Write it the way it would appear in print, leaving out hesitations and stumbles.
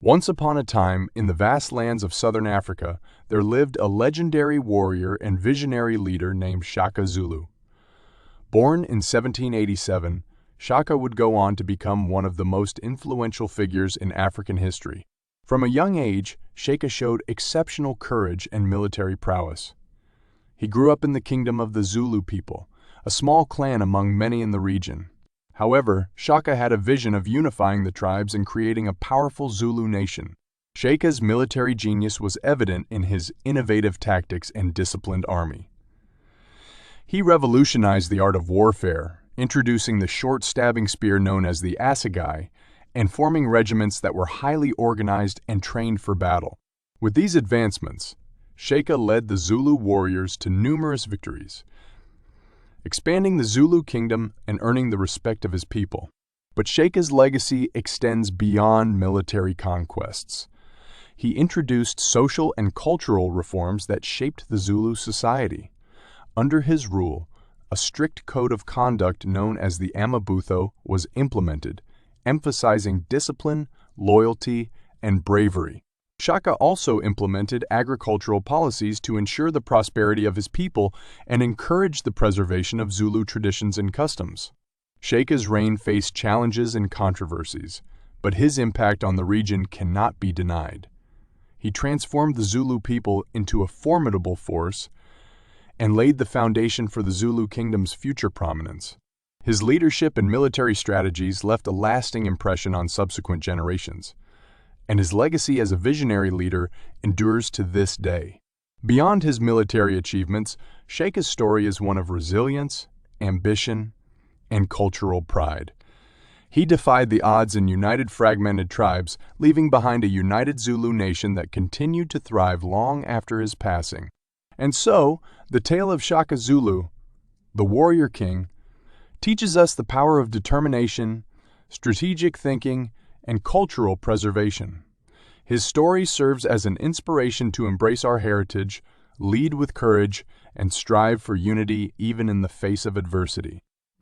Once upon a time, in the vast lands of southern Africa, there lived a legendary warrior and visionary leader named Shaka Zulu. Born in 1787, Shaka would go on to become one of the most influential figures in African history. From a young age, Shaka showed exceptional courage and military prowess. He grew up in the kingdom of the Zulu people, a small clan among many in the region. However, Shaka had a vision of unifying the tribes and creating a powerful Zulu nation. Shaka's military genius was evident in his innovative tactics and disciplined army. He revolutionized the art of warfare, introducing the short stabbing spear known as the assegai, and forming regiments that were highly organized and trained for battle. With these advancements, Shaka led the Zulu warriors to numerous victories, expanding the Zulu Kingdom and earning the respect of his people. But Shaka's legacy extends beyond military conquests. He introduced social and cultural reforms that shaped the Zulu society. Under his rule, a strict code of conduct known as the Amabutho was implemented, emphasizing discipline, loyalty, and bravery. Shaka also implemented agricultural policies to ensure the prosperity of his people and encourage the preservation of Zulu traditions and customs. Shaka's reign faced challenges and controversies, but his impact on the region cannot be denied. He transformed the Zulu people into a formidable force and laid the foundation for the Zulu Kingdom's future prominence. His leadership and military strategies left a lasting impression on subsequent generations, and his legacy as a visionary leader endures to this day. Beyond his military achievements, Shaka's story is one of resilience, ambition, and cultural pride. He defied the odds and united fragmented tribes, leaving behind a united Zulu nation that continued to thrive long after his passing. And so, the tale of Shaka Zulu, the warrior king, teaches us the power of determination, strategic thinking, and cultural preservation. His story serves as an inspiration to embrace our heritage, lead with courage, and strive for unity even in the face of adversity.